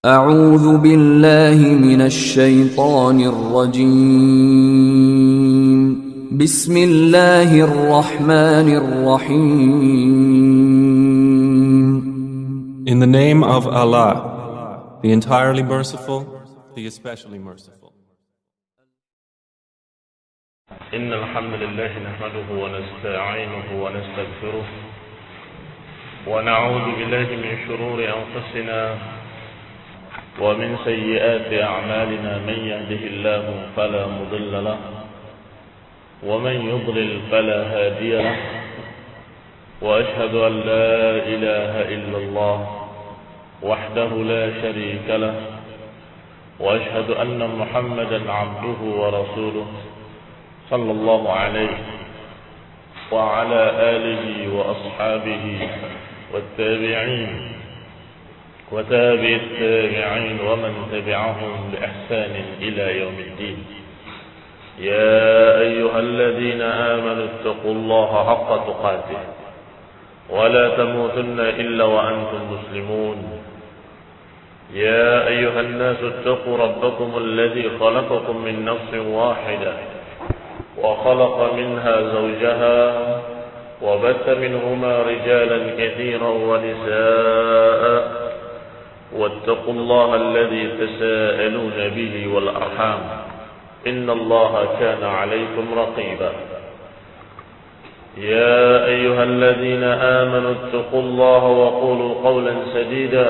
أعوذ بالله من الشيطان الرجيم بسم الله الرحمن الرحيم In the name of Allah, the entirely merciful, the especially merciful. إن الحمد لله نحمده ونستعينه ونستغفره ونعوذ بالله من شرور أنفسنا ومن سيئات أعمالنا من يهده الله فلا مضل له ومن يضلل فلا هادي له وأشهد أن لا إله إلا الله وحده لا شريك له وأشهد أن محمدا عبده ورسوله صلى الله عليه وعلى آله وأصحابه والتابعين وتابع التابعين ومن تبعهم بإحسان إلى يوم الدين. يا أيها الذين آمنوا اتقوا الله حق تقاته ولا تموتن إلا وأنتم مسلمون. يا أيها الناس اتقوا ربكم الذي خلقكم من نفس واحدة وخلق منها زوجها وبث منهما رجالا كثيرا ونساء واتقوا الله الذي تساءلون به والأرحام إن الله كان عليكم رقيبا. يا أيها الذين آمنوا اتقوا الله وقولوا قولا سديدا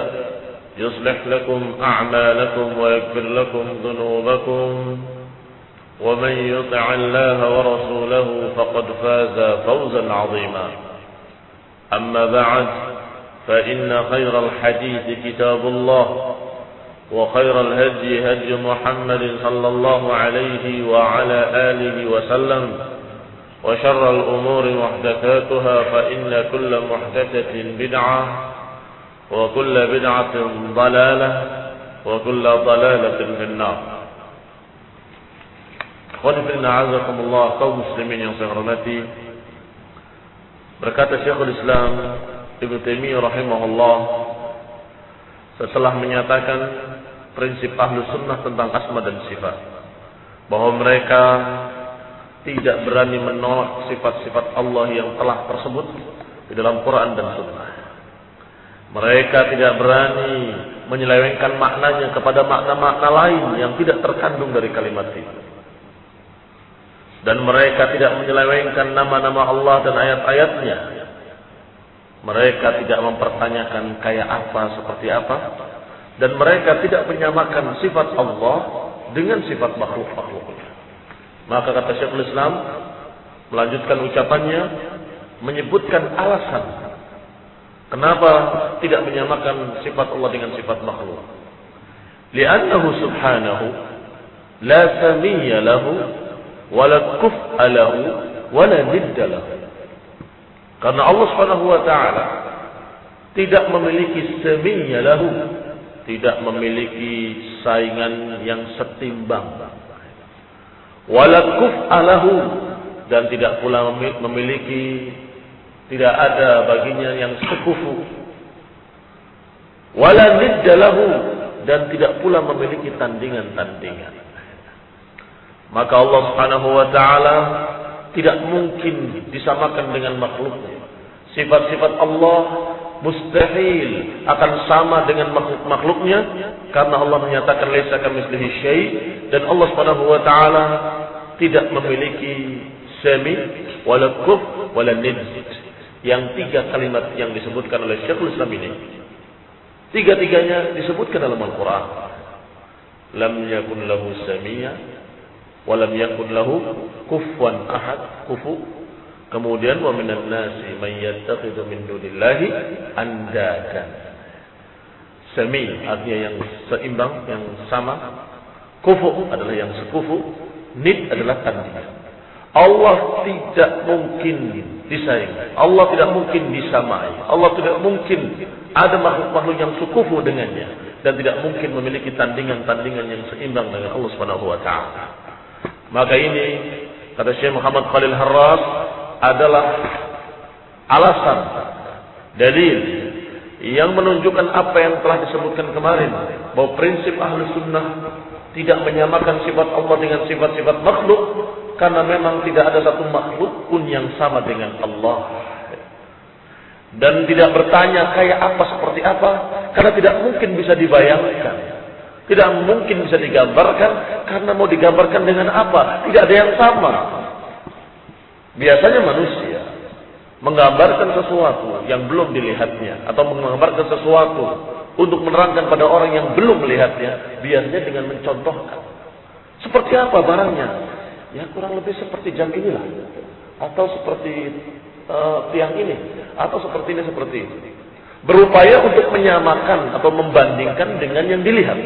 يصلح لكم أعمالكم ويغفر لكم ذنوبكم ومن يطع الله ورسوله فقد فاز فوزا عظيما. أما بعد فإن خير الحديث كتاب الله وخير الهدي هدي محمد صلى الله عليه وعلى آله وسلم وشر الأمور محدثاتها فإن كل محدثة بدعة وكل بدعة ضلالة وكل ضلالة في النار. Khonifilna azakumullah, kaum muslimin yang saya hormati, berkata Syekhul Islam Ibnu Taimiyah rahimahullah setelah menyatakan prinsip ahlu sunnah tentang asma dan sifat, bahwa mereka tidak berani menolak sifat-sifat Allah yang telah tersebut di dalam Quran dan Sunnah. Mereka tidak berani menyelewengkan maknanya kepada makna-makna lain yang tidak terkandung dari kalimat itu. Dan mereka tidak menyelewengkan nama-nama Allah dan ayat-ayatnya. Mereka tidak mempertanyakan kayak apa, seperti apa. Dan mereka tidak menyamakan sifat Allah dengan sifat makhluk-makhluknya. Maka kata Syekhul Islam, melanjutkan ucapannya, menyebutkan alasan kenapa tidak menyamakan sifat Allah dengan sifat makhluk. Li'annahu subhanahu la samiyya lahu wala kuf'a lahu wala nidda lahu. Karena Allah Subhanahu wa taala tidak memiliki samiyya lahu, tidak memiliki saingan yang setimbang. Wala kuf'a lahu, dan tidak pula memiliki, tidak ada baginya yang sekufu. Wala nidda lahu, dan tidak pula memiliki tandingan-tandingan. Maka Allah Subhanahu wa taala tidak mungkin disamakan dengan makhluknya. Sifat-sifat Allah mustahil akan sama dengan makhluknya, karena Allah menyatakan laisa kamitslihi syai', dan Allah Subhanahu wa taala tidak memiliki sami wala kuf wala nid. Yang tiga kalimat yang disebutkan oleh Syekhul Islam ini, tiga-tiganya disebutkan dalam Al-Qur'an. Lam yakun lahu samiyya walam yakun lahu kufuwan ahad, kufu. Kemudian wa minan nasi may yattakhidhu min dunillahi andadan. Sami artinya yang seimbang, yang sama. Kufu adalah yang sekufu. Nid adalah tandingan. Allah tidak mungkin disaingi. Allah tidak mungkin disamai. Allah tidak mungkin ada makhluk-makhluk yang sekufu dengannya, dan tidak mungkin memiliki tandingan-tandingan yang seimbang dengan Allah Subhanahu wa taala. Maka ini, kata Syekh Muhammad Khalil Harras, adalah alasan, dalil yang menunjukkan apa yang telah disebutkan kemarin, bahwa prinsip ahlu sunnah tidak menyamakan sifat Allah dengan sifat-sifat makhluk, karena memang tidak ada satu makhluk pun yang sama dengan Allah. Dan tidak bertanya kayak apa, seperti apa, karena tidak mungkin bisa dibayangkan, tidak mungkin bisa digambarkan, karena mau digambarkan dengan apa, tidak ada yang sama. Biasanya manusia menggambarkan sesuatu yang belum dilihatnya, atau menggambarkan sesuatu untuk menerangkan pada orang yang belum melihatnya, biasanya dengan mencontohkan. Seperti apa barangnya? Ya kurang lebih seperti jam inilah, atau seperti tiang ini, atau seperti ini, seperti ini. Berupaya untuk menyamakan atau membandingkan dengan yang dilihat.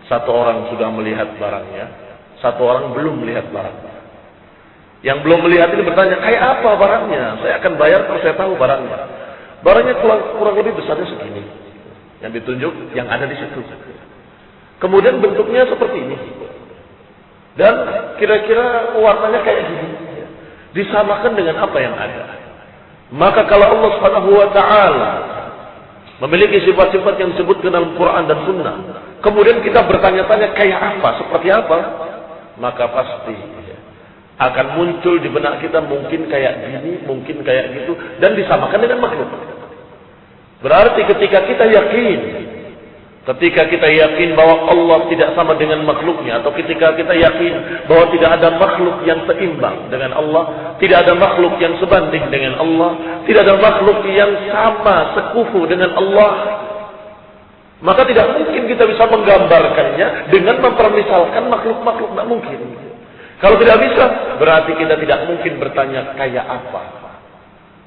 Satu orang sudah melihat barangnya, satu orang belum melihat barangnya. Yang belum melihat ini bertanya, kayak apa barangnya? Saya akan bayar kalau saya tahu barangnya. Barangnya kurang lebih besarnya segini. Yang ditunjuk, yang ada di situ. Kemudian bentuknya seperti ini. Dan kira-kira warnanya kayak gini. Disamakan dengan apa yang ada. Maka kalau Allah Subhanahu wa taala memiliki sifat-sifat yang disebutkan dalam Quran dan Sunnah, kemudian kita bertanya-tanya kayak apa, seperti apa, maka pasti akan muncul di benak kita mungkin kayak gini, mungkin kayak gitu, dan disamakan dengan makhluk. Berarti ketika kita yakin bahwa Allah tidak sama dengan makhluknya, atau ketika kita yakin bahwa tidak ada makhluk yang seimbang dengan Allah, tidak ada makhluk yang sebanding dengan Allah, tidak ada makhluk yang sama sekufu dengan Allah, maka tidak mungkin kita bisa menggambarkannya dengan mempermisalkan makhluk-makhluk, tidak mungkin. Kalau tidak bisa, berarti kita tidak mungkin bertanya kayak apa.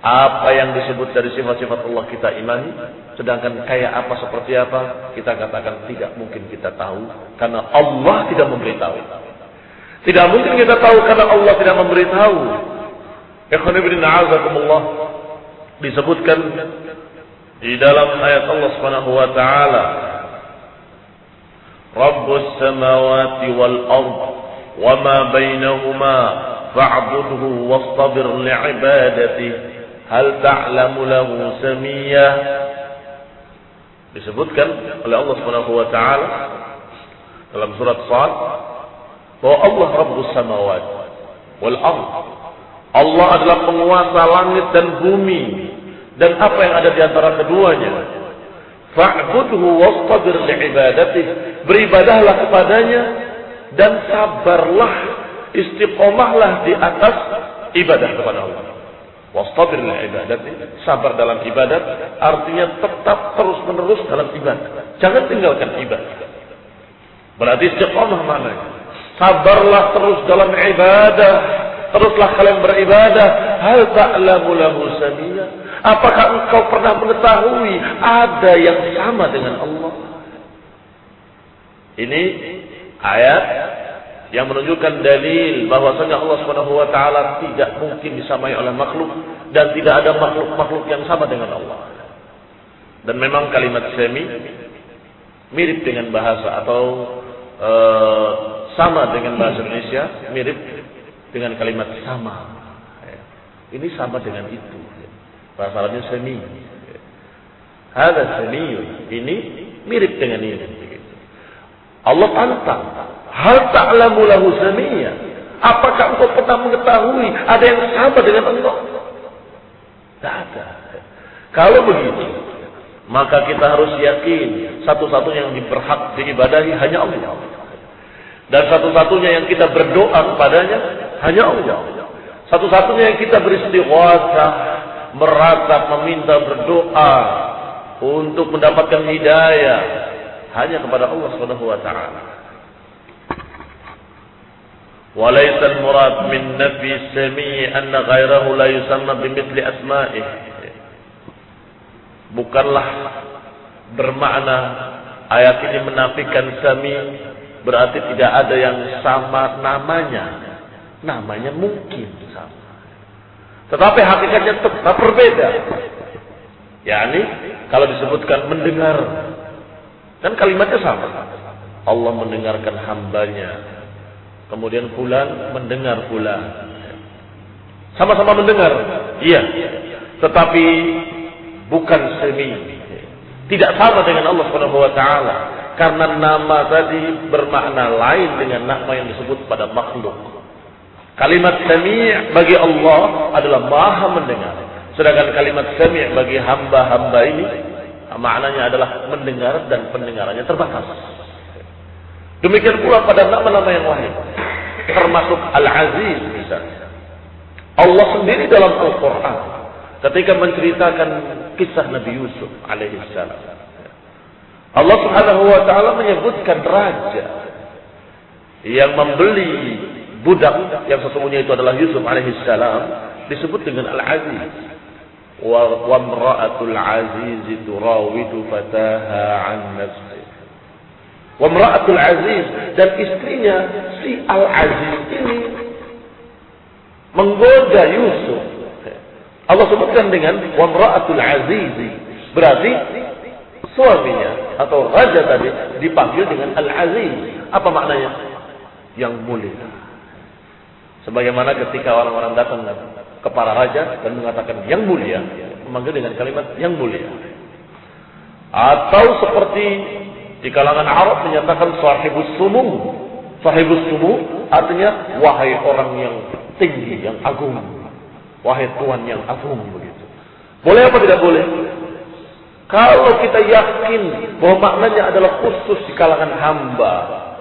Apa yang disebut dari sifat-sifat Allah kita imani, sedangkan kayak apa, seperti apa, kita katakan tidak mungkin kita tahu, karena Allah tidak memberitahu. Tidak mungkin kita tahu karena Allah tidak memberitahu. Ikhwan fillah a'azakumullah, disebutkan di dalam ayat Allah Subhanahu wa taala, Rabbus samawati wal ardh وَمَا بَيْنَهُمَا فَاعْبُدْهُ وَاصْطَبِرْ لِعِبَادَتِهِ هَلْ تَعْلَمُ لَهُ سَمِيًّا. Disebutkan oleh Allah Subhanahu wa taala dalam surat Shad bahwa Allah Rabbus samawati wal ardh. Allah adalah penguasa langit dan bumi dan apa yang ada di antara keduanya. Fa'budhu wastabir li'ibadatihi. Beribadahlah kepadanya dan sabarlah, istiqomahlah di atas ibadah kepada Allah. Wastabir li'ibadatihi, sabar dalam ibadat artinya tetap terus-menerus dalam ibadah. Jangan tinggalkan ibadah. Berarti istiqomah maknanya. Sabarlah terus dalam ibadah, teruslah kalian beribadah. Hal ta'lamu lahu samiyya. Apakah engkau pernah mengetahui ada yang sama dengan Allah? Ini ayat yang menunjukkan dalil bahwasanya Allah Subhanahu wa taala tidak mungkin disamai oleh makhluk dan tidak ada makhluk-makhluk yang sama dengan Allah. Dan memang kalimat sami mirip dengan bahasa atau sama dengan bahasa Indonesia, mirip dengan kalimat sama. Ini sama dengan itu. Bahasa Arabnya sami. Hadza sami, ini mirip dengan ini. Allah tantang, hal ta'lamu lahu samiyya. Apakah engkau pernah mengetahui ada yang sama dengan Allah? Tidak ada. Kalau begitu, maka kita harus yakin satu-satunya yang berhak diibadahi hanya Allah. Dan satu-satunya yang kita berdoa kepadanya hanya Allah. Satu-satunya yang kita beristighatsah, meratap, meminta, berdoa untuk mendapatkan hidayah hanya kepada Allah Subhanahu wa taala. Walaysa al-murad min nafi sami anna ghairahu la yusamma bimithli asma'ih. Bukanlah bermakna ayat ini menafikan sami berarti tidak ada yang sama namanya. Namanya mungkin sama, tetapi hakikatnya tetap berbeda. yakni kalau disebutkan mendengar, kan kalimatnya sama. Allah mendengarkan hambanya. Kemudian fulan mendengar fulan. Sama-sama mendengar. Iya. Tetapi bukan semi. Tidak sama dengan Allah Subhanahu wa taala karena nama tadi bermakna lain dengan nama yang disebut pada makhluk. Kalimat Sami' bagi Allah adalah Maha mendengar. Sedangkan kalimat Sami' bagi hamba-hamba ini maknanya adalah mendengar dan pendengarannya terbatas. Demikian pula pada nama-nama yang lain, termasuk Al-Aziz misalnya. Allah sendiri dalam Al-Quran ketika menceritakan kisah Nabi Yusuf alaihissalam, Allah Subhanahu wa taala menyebutkan raja yang membeli budak yang sesungguhnya itu adalah Yusuf alaihissalam disebut dengan Al-Aziz. Wa imra'atul aziz turawidu fataha an nafsihi. Wa imra'atul aziz, dan istrinya si Al-Aziz ini menggoda Yusuf. Allah sebutkan dengan wa imra'atul aziz, berarti suaminya atau raja tadi dipanggil dengan Al-Aziz. Apa maknanya? Yang mulia. Sebagaimana ketika orang-orang datang ke para raja dan mengatakan yang mulia, memanggil dengan kalimat yang mulia. Atau seperti di kalangan Arab menyatakan sahibus sumu. Sahibus sumu artinya wahai orang yang tinggi, yang agung. Wahai tuan yang agung, begitu. Boleh apa tidak boleh? Kalau kita yakin bahwa maknanya adalah khusus di kalangan hamba,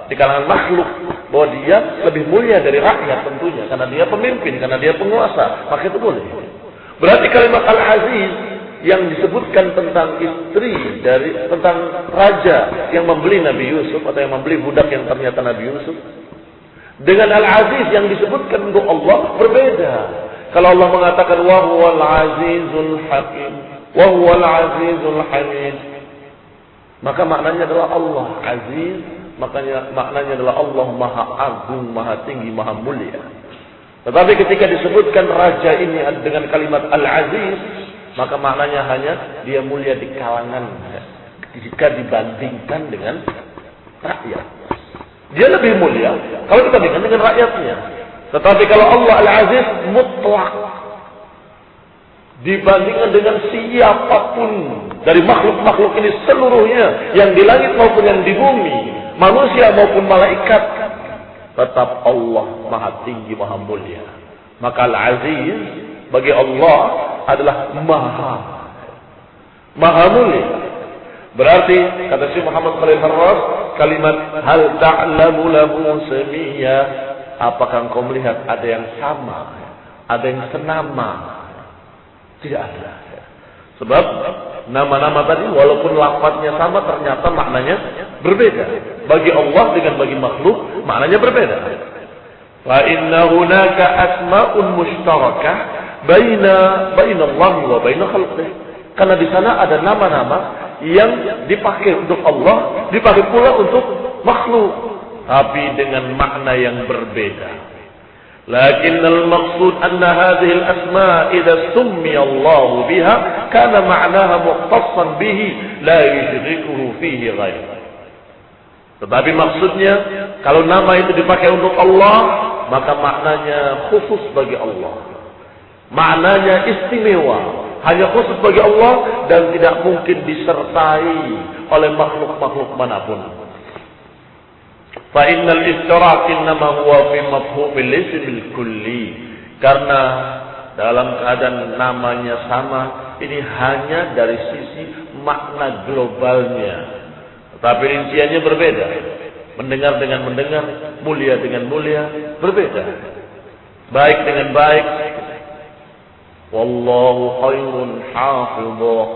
di kalangan makhluk, bahwa dia lebih mulia dari rakyat tentunya, karena dia pemimpin, karena dia penguasa, maka itu boleh. Berarti kalimat Al-Aziz yang disebutkan tentang istri tentang raja yang membeli Nabi Yusuf atau yang membeli budak yang ternyata Nabi Yusuf, dengan Al-Aziz yang disebutkan untuk Allah berbeda. Kalau Allah mengatakan wa huwal azizul hakim, wa huwal azizul hamid, maka maknanya adalah Allah Aziz. Maknanya adalah Allah Maha Agung, Maha Tinggi, Maha Mulia. Tetapi ketika disebutkan raja ini dengan kalimat Al-Aziz, maka maknanya hanya dia mulia di kalangan jika dibandingkan dengan rakyat. Dia lebih mulia kalau dibandingkan dengan rakyatnya. Tetapi kalau Allah Al-Aziz mutlak, dibandingkan dengan siapapun dari makhluk-makhluk ini seluruhnya, yang di langit maupun yang di bumi, manusia maupun malaikat, tetap Allah Maha Tinggi, Maha Mulia. Maka Al-Aziz bagi Allah adalah Maha Mulia. Berarti kata Syekh Muhammad Khalil Harras, kalimat hal ta'lamu lahu samiyya, apakah engkau melihat ada yang sama, ada yang senama? Tidak ada. Sebab nama-nama tadi walaupun lafadznya sama, ternyata maknanya berbeda. Bagi Allah dengan bagi makhluk maknanya berbeda. Fa inna hunaka asma'un mushtarakah baina Allah wa baina khalqihi. Karena di sana ada nama-nama yang dipakai untuk Allah, dipakai pula untuk makhluk, tapi dengan makna yang berbeda. لكن المقصود أن هذه الأسماء إذا سمي الله بها كان معناها مختصا به لا يشركه فيه غيره. Tetapi maksudnya kalau nama itu dipakai untuk Allah, maka maknanya khusus bagi Allah. Maknanya istimewa, hanya khusus bagi Allah dan tidak mungkin disertai oleh makhluk-makhluk manapun. Fa innal ishtirak innama huwa fi mafhumil ismil kulli. Karena dalam keadaan namanya sama, ini hanya dari sisi makna globalnya. Tetapi rinciannya berbeda. Mendengar dengan mendengar, mulia dengan mulia, berbeda. Baik dengan baik. Wallahu khairun hafidhah.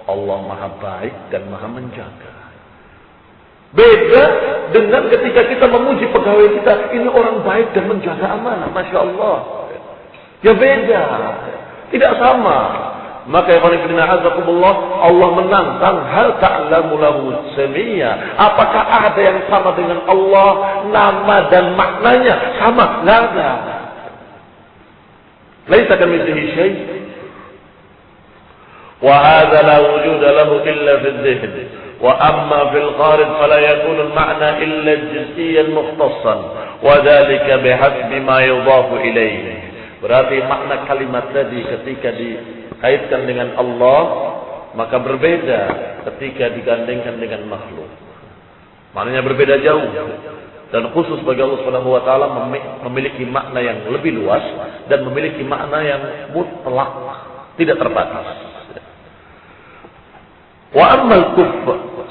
Allah Maha baik dan Maha menjaga. Beda dengan ketika kita memuji pegawai kita, ini orang baik dan menjaga amanah, Masya Allah. Ya beda, tidak sama. Maka ya Allah, Allah menantang hal ta'lamu lahu samiyya. Apakah ada yang sama dengan Allah, nama dan maknanya sama? Tidak ada. Laisa kamitslihi syai'. Wa hadza la wujuda lahu illa fi dhihn. وأما في الخارج فلا يكون المعنى إلا جزئيا مختصا وذلك بحسب ما يضاف إليه. Berarti makna kalimat tadi ketika dikaitkan dengan Allah maka berbeda ketika digandengkan dengan makhluk. Maknanya berbeda jauh. Dan khusus bagi Allah Subhanahu wa taala memiliki makna yang lebih luas dan memiliki makna yang mutlak, tidak terbatas. Wa ammal kuff,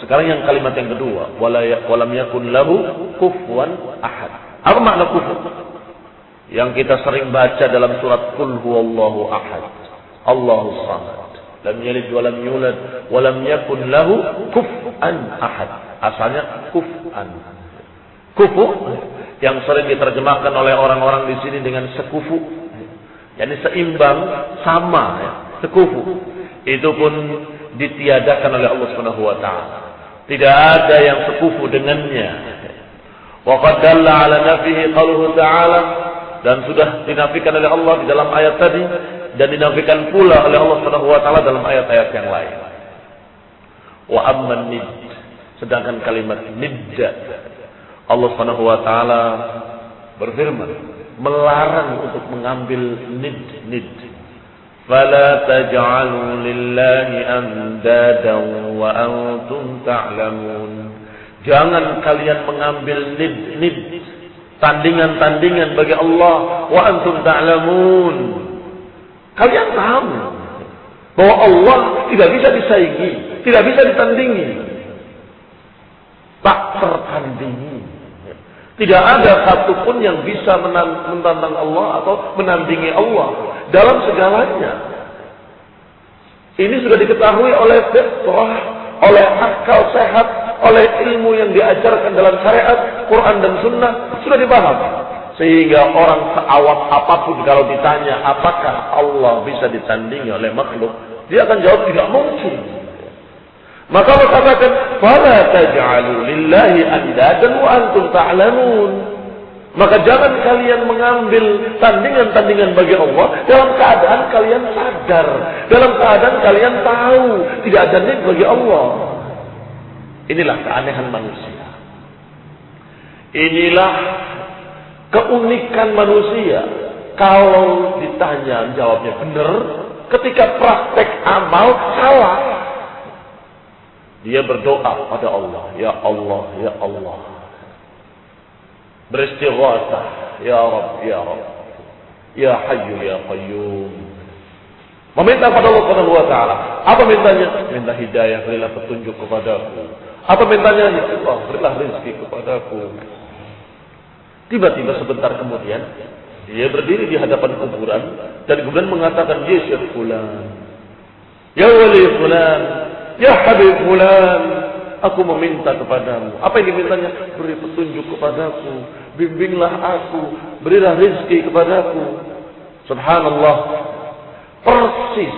sekarang yang kalimat yang kedua, walam yakun lahu kufuwan ahad. Apa makna kufu? Yang kita sering baca dalam surat Qul huwallahu ahad, Allahus samad, lam yalid wa lam yulad wa lam yakun lahu kufuwan ahad. Asalnya kuf'an. Kufu yang sering diterjemahkan oleh orang-orang di sini dengan sekufu, yakni seimbang, sama, ya. Sekufu itu pun ditiadakan oleh Allah Subhanahu wa taala. Tidak ada yang sekufu dengannya. Wa qad dalla ala nafihi qauluhu ta'ala, dan sudah dinafikan oleh Allah di dalam ayat tadi dan dinafikan pula oleh Allah Subhanahu wa taala dalam ayat-ayat yang lain. Wa amman nid, sedangkan kalimat nidda, Allah Subhanahu wa taala berfirman melarang untuk mengambil nid. Fala taj'alu lillahi andadan wa antum ta'lamun. Jangan kalian mengambil nid, tandingan-tandingan bagi Allah, wa antum ta'lamun. Kalian tahu bahwa Allah tidak bisa disaingi, tidak bisa ditandingi. Tak tertandingi. Tidak ada satupun yang bisa menantang Allah atau menandingi Allah dalam segalanya. Ini sudah diketahui oleh fitrah, oleh akal sehat, oleh ilmu yang diajarkan dalam syariat, Quran dan Sunnah, sudah dipaham. Sehingga orang seawam apapun kalau ditanya apakah Allah bisa ditandingi oleh makhluk, dia akan jawab tidak mungkin. Maka Allah katakan, "Fala taj'alu lillahi andadan wa antum ta'lamun." Maka jangan kalian mengambil tandingan-tandingan bagi Allah dalam keadaan kalian sadar, dalam keadaan kalian tahu tidak ada nid bagi Allah. Inilah keanehan manusia. Inilah keunikan manusia. Kalau ditanya jawabnya benar, ketika praktek amal salah. Dia berdoa pada Allah, ya Allah, ya Allah. Beristighatsah, ya Rabb, ya Rabb. Ya Hayyu, ya Qayyum. Meminta pada Allah Subhanahu wa taala. Apa mintanya? Minta hidayah, berilah petunjuk kepadaku. Apa mintanya? Ya Allah, berilah rezeki kepadaku. Tiba-tiba sebentar kemudian dia berdiri di hadapan kuburan dan kemudian mengatakan, "Ya Syekh fulan, ya wali fulan, ya Habib fulan, aku meminta kepadamu." Apa yang dimintanya? Beri petunjuk kepadaku, bimbinglah aku, berilah rezeki kepadaku. Subhanallah. Persis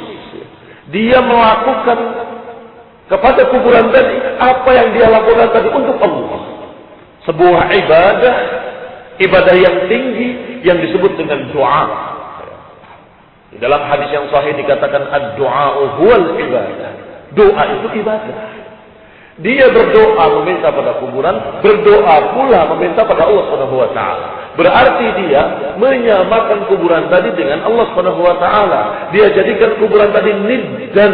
dia melakukan kepada kuburan tadi apa yang dia lakukan tadi untuk Allah. Sebuah ibadah yang tinggi yang disebut dengan doa. Di dalam hadis yang sahih dikatakan ad-du'a huwal ibadah. Doa itu ibadah. Dia berdoa meminta pada kuburan, berdoa pula meminta pada Allah Subhanahu wa taala. Berarti dia menyamakan kuburan tadi dengan Allah Subhanahu wa taala. Dia jadikan kuburan tadi niddan.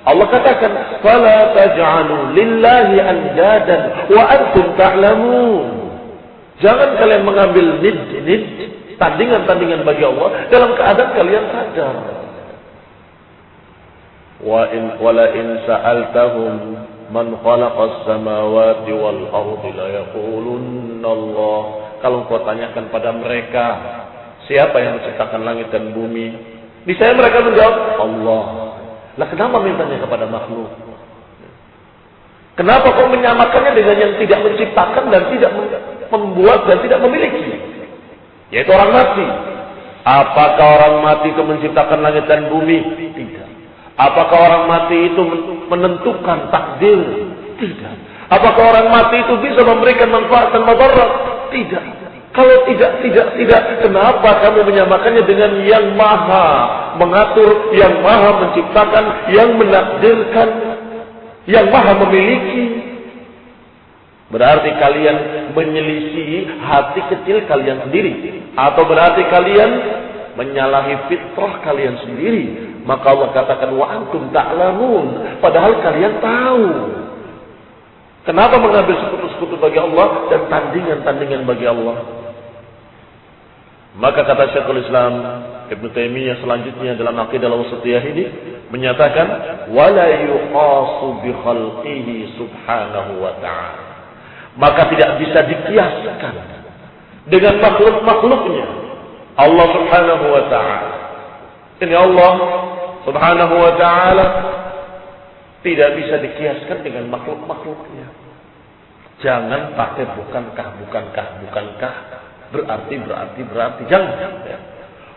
Allah katakan, "Fala taj'alu lillahi andadan wa antum ta'lamun." Jangan kalian mengambil nid, tandingan-tandingan bagi Allah dalam keadaan kalian sadar. Wala in sa'altahum man khalaqas samawati wal ardi la yaqulunna Allah. Kalau kau tanyakan pada mereka, siapa yang menciptakan langit dan bumi? Niscaya mereka menjawab, Allah. Lah kenapa mintanya kepada makhluk? Kenapa kau menyamakannya dengan yang tidak menciptakan dan tidak membuat dan tidak memiliki? Yaitu orang mati. Apakah orang mati itu menciptakan langit dan bumi? Tidak. Apakah orang mati itu menentukan takdir? Tidak. Apakah orang mati itu bisa memberikan manfaat dan madarat? Tidak. Kalau tidak, kenapa kamu menyamakannya dengan yang maha mengatur, yang maha menciptakan, yang menakdirkan, yang maha memiliki? Berarti kalian menyelisihi hati kecil kalian sendiri. Atau berarti kalian menyalahi fitrah kalian sendiri. Maka Allah katakan wa antum ta'lamun, padahal kalian tahu. Kenapa mengambil sekutu-sekutu bagi Allah dan tandingan-tandingan bagi Allah? Maka kata Syekhul Islam Ibn Taimiyah selanjutnya dalam Aqidah Al-Wasithiyah ini menyatakan wala yuqasu bi khalqihi subhanahu wa ta'ala. Maka tidak bisa dikiaskan dengan makhluk-makhluknya Allah subhanahu wa ta'ala. Ini Allah subhanahu wa ta'ala tidak bisa dikiaskan dengan makhluk-makhluknya. Jangan pakai bukankah, berarti. Jangan.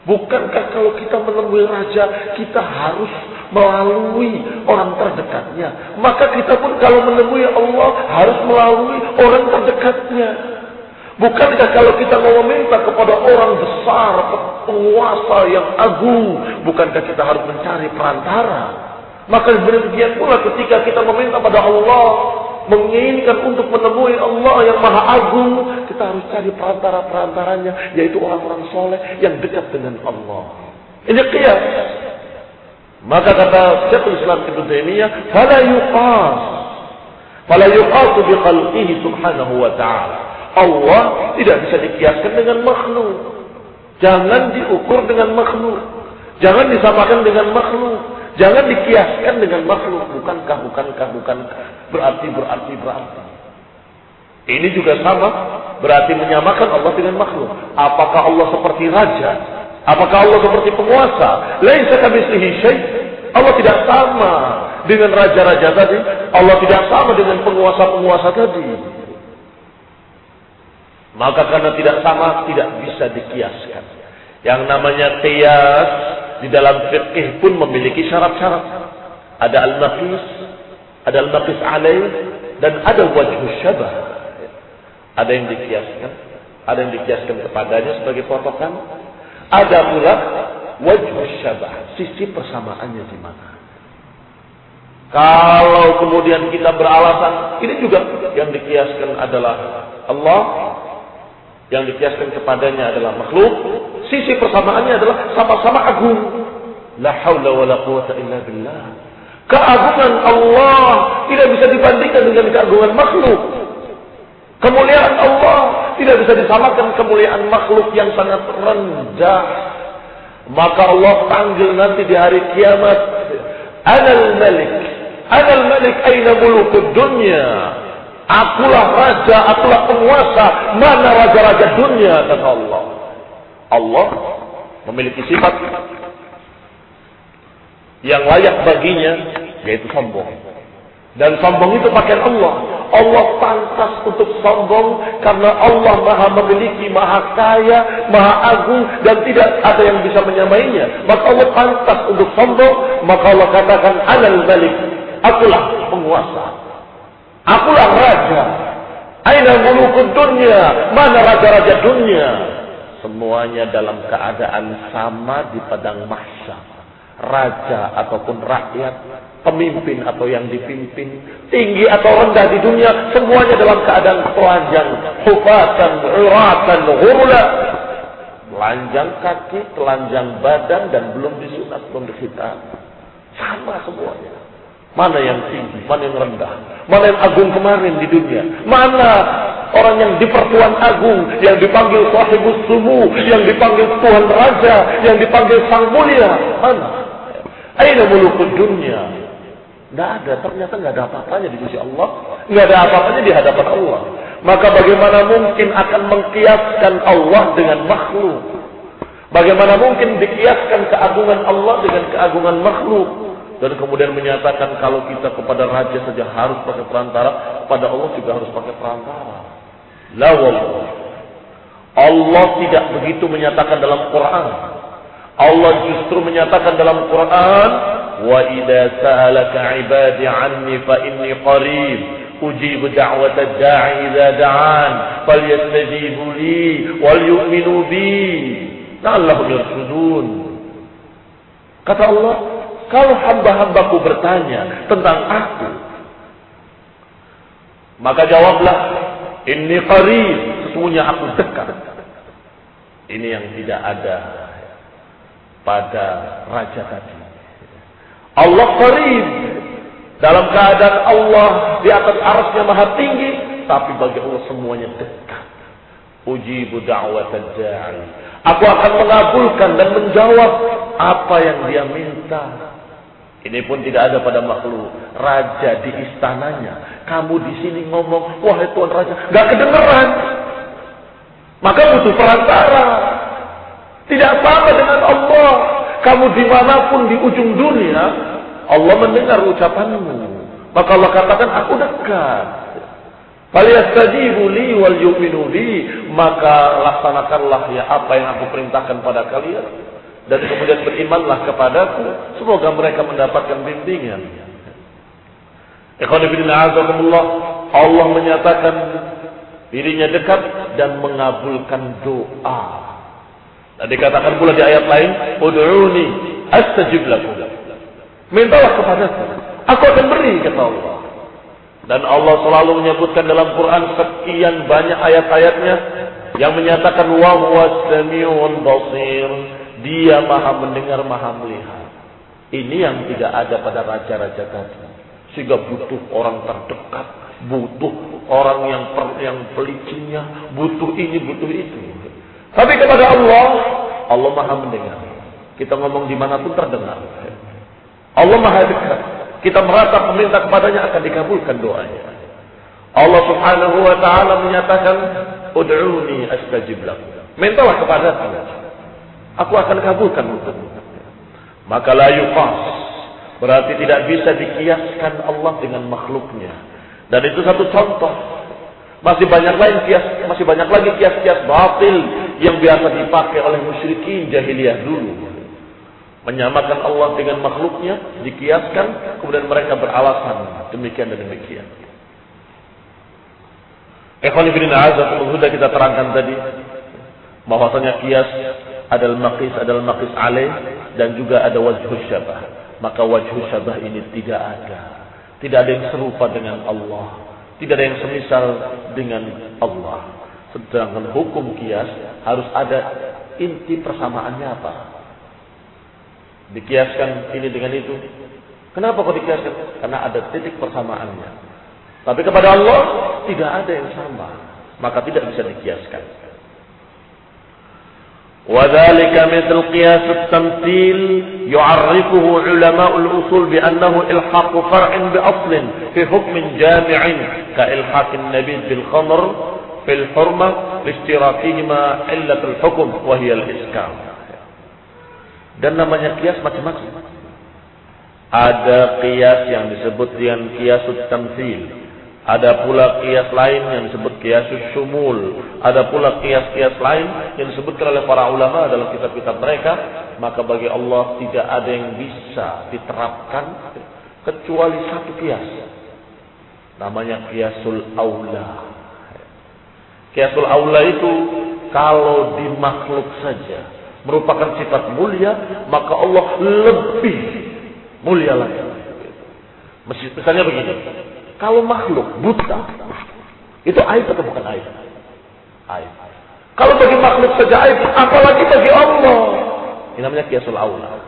Bukankah kalau kita menemui raja, kita harus melalui orang terdekatnya? Maka kita pun kalau menemui Allah, harus melalui orang terdekatnya. Bukankah kalau kita mau meminta kepada orang besar, penguasa yang agung, bukankah kita harus mencari perantara? Maka demikian pula ketika kita meminta pada Allah, menginginkan untuk menemui Allah yang maha agung, kita harus cari perantara-perantaranya, yaitu orang-orang soleh yang dekat dengan Allah. Ini qiyas. Maka kata Syekhul Islam Ibn Taimiyah, fala yuqas bi khalqihi subhanahu wa ta'ala. Allah tidak bisa dikiaskan dengan makhluk. Jangan diukur dengan makhluk. Jangan disamakan dengan makhluk. Jangan dikiaskan dengan makhluk. Bukankah. Berarti. Ini juga sama. Berarti menyamakan Allah dengan makhluk. Apakah Allah seperti raja? Apakah Allah seperti penguasa? Laisa kamitslihi syai'. Allah tidak sama dengan raja-raja tadi. Allah tidak sama dengan penguasa-penguasa tadi. Maka karena tidak sama, tidak bisa dikiaskan. Yang namanya qiyas di dalam fiqh pun memiliki syarat-syarat. Ada al-maqis alaih, dan ada wajhus syabah. Ada yang dikiaskan kepadanya sebagai patokan. Ada pula wajhus syabah, sisi persamaannya di mana. Kalau kemudian kita beralasan, ini juga yang dikiaskan adalah Allah, yang dikiaskan kepadanya adalah makhluk, sisi persamaannya adalah sama-sama agung. La haula wa la quwata illa billah. Keagungan Allah tidak bisa dibandingkan dengan keagungan makhluk. Kemuliaan Allah tidak bisa disamakan kemuliaan makhluk yang sangat rendah. Maka Allah panggil nanti di hari kiamat, Anal Malik aina mulukud dunya. Akulah raja, akulah penguasa. Mana raja-raja dunia, kata Allah. Allah memiliki sifat yang layak baginya, yaitu sombong. Dan sombong itu pakaian Allah. Allah pantas untuk sombong karena Allah maha memiliki, maha kaya, maha agung, dan tidak ada yang bisa menyamainya. Maka Allah pantas untuk sombong. Maka Allah katakan, Anal Malik, akulah penguasa, akulah raja. Aina mulukud dunya, mana raja-raja dunia. Semuanya dalam keadaan sama di padang mahsyar. Raja ataupun rakyat, pemimpin atau yang dipimpin, tinggi atau rendah di dunia, semuanya dalam keadaan telanjang, hufatan, uratan, ghurla. Telanjang kaki, telanjang badan, dan belum disunat, belum dikhitan. Sama semuanya. Mana yang tinggi, mana yang rendah, mana yang agung kemarin di dunia, mana orang yang di pertuan agung, yang dipanggil sahibus sumu, yang dipanggil Tuhan Raja, yang dipanggil Sang Mulia, mana? Aina mulukud dunya. Tidak ada, ternyata tidak ada apa-apanya di sisi Allah, tidak ada apa-apanya di hadapan Allah. Maka bagaimana mungkin akan mengkiaskan Allah dengan makhluk? Bagaimana mungkin dikiaskan keagungan Allah dengan keagungan makhluk? Dan kemudian menyatakan kalau kita kepada raja saja harus pakai perantara, kepada Allah juga harus pakai perantara. La wallah. Allah tidak begitu menyatakan dalam Quran. Allah justru menyatakan dalam Quran, wa idza sa'alaka 'ibadi 'anni fa inni qarib ujibu da'watad da'i idza da'an falyastajibu li wal yu'minu bi la'allahum yarshudun. Kata Allah, kalau hamba-hambaku bertanya tentang aku, maka jawablah, inni qarib, sesungguhnya aku dekat. Ini yang tidak ada pada raja tadi. Allah qarib. Dalam keadaan Allah di atas arsy-Nya maha tinggi, tapi bagi Allah semuanya dekat. Ujibu da'watad da'i. Aku akan mengabulkan dan menjawab apa yang dia minta. Ini pun tidak ada pada makhluk. Raja di istananya, kamu di sini ngomong, wahai Tuan Raja, gak kedengeran. Maka butuh perantara. Tidak sama dengan Allah. Kamu dimanapun di ujung dunia, Allah mendengar ucapanmu. Maka Allah katakan, aku dekat. Falyastajibu li wal yu'minu bi. Maka laksanakanlah ya apa yang aku perintahkan pada kalian. Dan kemudian berimanlah kepadaku. Semoga mereka mendapatkan bimbingan. Ikhwan fillah azakumullah. Allah menyatakan dirinya dekat dan mengabulkan doa. Dan dikatakan pula di ayat lain, ud'uni astajib lakum. Mintalah kepadaku, aku akan beri, kata Allah. Dan Allah selalu menyebutkan dalam Quran sekian banyak ayat-ayatnya yang menyatakan wa huwas samiul basir. Dia maha mendengar, maha melihat. Ini yang tidak ada pada raja-raja tadi. Sehingga butuh orang terdekat, butuh orang yang pelicinnya, butuh ini, butuh itu. Tapi kepada Allah, Allah maha mendengar. Kita ngomong dimanapun terdengar. Allah maha dekat. Kita merasa meminta kepadanya akan dikabulkan doanya. Allah subhanahu wa ta'ala menyatakan, ud'uni astajib lakum. Mintalah kepadaku, aku akan kabulkan untukmu. Maka la yuqas, berarti tidak bisa dikiaskan Allah dengan makhluknya. Dan itu satu contoh. Masih banyak lagi kias-kias batil yang biasa dipakai oleh musyrikin jahiliyah dulu. Menyamakan Allah dengan makhluknya, dikiaskan, kemudian mereka beralasan demikian dan demikian. Ikhwan fillah azakumullah, sudah kita terangkan tadi bahwasanya kias adalah maqis alaih, dan juga ada wajhus syabah. Maka wajhus syabah ini tidak ada. Tidak ada yang serupa dengan Allah. Tidak ada yang semisal dengan Allah. Sedangkan hukum kias harus ada inti persamaannya apa? Dikiaskan ini dengan itu. Kenapa kok dikiaskan? Karena ada titik persamaannya. Tapi kepada Allah tidak ada yang sama. Maka tidak bisa dikiaskan. وذلك مثل قياس التمثيل يعرفه علماء الأصول بأنه إلحاق فرع بأصل في حكم جامع كإلحاق النبيذ بالخمر في الحرمة لاشتراكهما علة الحكم وهي الإسكار. Dan namanya kias macam-macam. Ada kias yang disebut dengan kiasut tamtsil. Ada pula kias lain yang disebut kiasus syumul. Ada pula kias-kias lain yang disebutkan oleh para ulama dalam kitab-kitab mereka. Maka bagi Allah tidak ada yang bisa diterapkan kecuali satu kias. Namanya kiasul aula. Kiasul aula itu kalau di makhluk saja merupakan sifat mulia, maka Allah lebih mulia lagi. Misalnya begini. Kalau makhluk buta, itu aib atau bukan aib? Aib. Kalau bagi makhluk saja aib, apalagi bagi Allah. Ini namanya kiasul aula.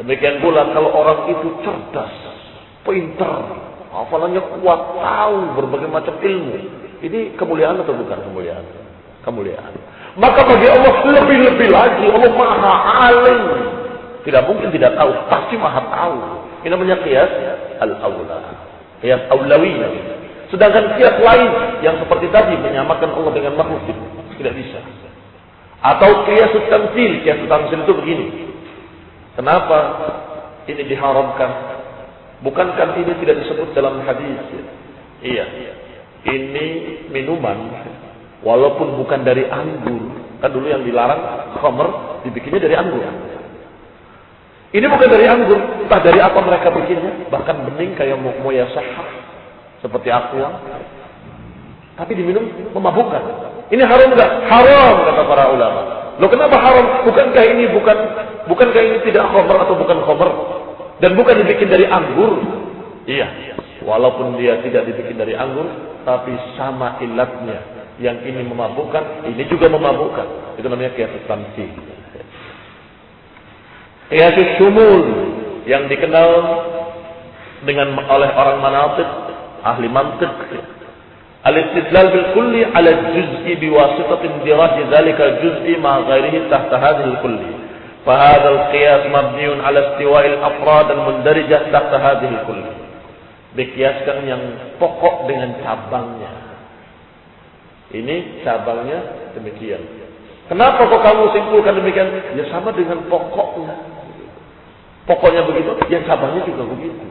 Demikian pula kalau orang itu cerdas, pintar, hafalannya kuat, tahu berbagai macam ilmu. Ini kemuliaan atau bukan kemuliaan? Kemuliaan. Maka bagi Allah lebih-lebih lagi. Allah maha alim. Tidak mungkin tidak tahu, pasti maha tahu. Ini namanya qiyas al-awla. Qiyas awlawiyah. Sedangkan qiyas lain yang seperti tadi menyamakan Allah dengan makhluk tidak bisa. Atau qiyas tamtsil. Qiyas tamtsil itu begini. Kenapa ini diharamkan? Bukankah ini tidak disebut dalam hadis? Iya. Ini minuman walaupun bukan dari anggur. Kan dulu yang dilarang khamr dibikinnya dari anggur. Ini bukan dari anggur, entah dari apa mereka bikinnya, bahkan bening kayak moyasah, seperti aqua. Tapi diminum memabukkan. Ini haram enggak? Haram kata para ulama. Loh kenapa haram? Bukankah ini tidak khamr atau bukan khamr? Dan bukan dibikin dari anggur? Iya. Walaupun dia tidak dibikin dari anggur, tapi sama ilatnya. Yang ini memabukkan, ini juga memabukkan. Itu namanya qiyas tamtsil. Qiyasus syumul yang dikenal dengan oleh orang manatiq, ahli mantiq. Al-istidlal bil kulli 'ala al-juz'i biwasitatin diraj dzalika al-juz'i ma ghairihi tahta hadhihi al-kulli. Fa hadha al-qiyas mabniun 'ala istiwa'i al-afrad al-mundarijah tahta hadhihi al-kulli. Dikiaskan yang pokok dengan cabangnya. Ini cabangnya demikian. Kenapa kok kamu simpulkan demikian? Ya sama dengan pokoknya. Pokoknya begitu, yang cabangnya juga begitu.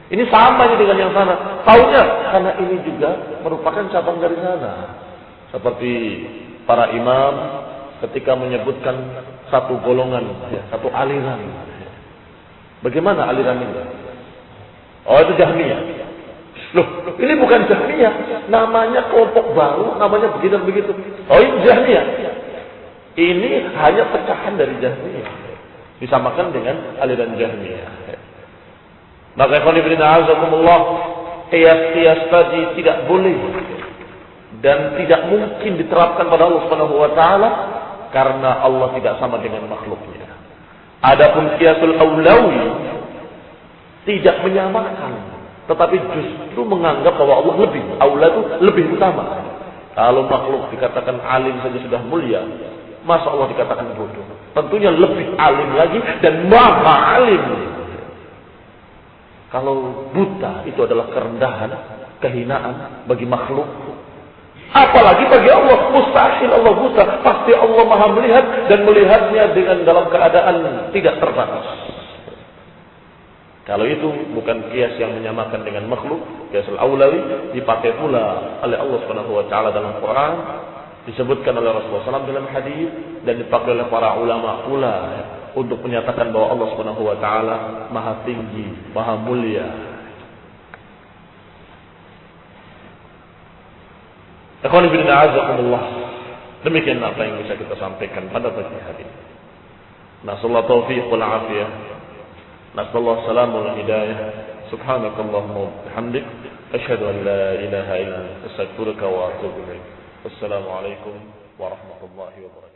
Ini sama dengan yang sana. Taunya karena ini juga merupakan cabang dari sana. Seperti para imam ketika menyebutkan satu golongan, satu aliran. Bagaimana aliran ini? Oh, itu Jahmiyah. Loh, ini bukan Jahmiyah. Namanya kelompok baru, namanya begitu. Oh, ini Jahmiyah. Ini hanya pecahan dari Jahmiyah. Disamakan dengan aliran Jahmiyah. Maka ikhwan fillah azakumullah, qiyas-qiyas tadi tidak boleh dan tidak mungkin diterapkan pada Allah Subhanahu wa taala karena Allah tidak sama dengan makhluknya. Adapun qiyasul aulawi tidak menyamakan, tetapi justru menganggap bahwa Allah lebih, aula itu lebih utama. Kalau makhluk dikatakan alim saja sudah mulia, masa Allah dikatakan bodoh? Tentunya lebih alim lagi dan maha alim. Kalau buta itu adalah kerendahan, kehinaan bagi makhluk. Apalagi bagi Allah, mustahil Allah buta. Pasti Allah maha melihat dan melihatnya dengan dalam keadaan tidak terbatas. Kalau itu bukan qiyas yang menyamakan dengan makhluk, qiyas al-aulawi dipakai pula oleh Allah Subhanahu wa taala dalam Quran, disebutkan oleh Rasulullah SAW dalam hadis dan dipakai oleh para ulama pula untuk menyatakan bahwa Allah Subhanahu wa taala maha tinggi, maha mulia. Ikhwan fillah a'azzakumullah. Demikian apa yang bisa kita sampaikan pada pagi hari ini. Nasallahu taufiq wal afiyah. Nasallahu salamul hidayah. Subhanakallahumma wa bihamdik asyhadu an la ilaha illa anta astaghfiruka wa atubu ilaik. Wassalamu alaikum warahmatullahi wabarakatuh.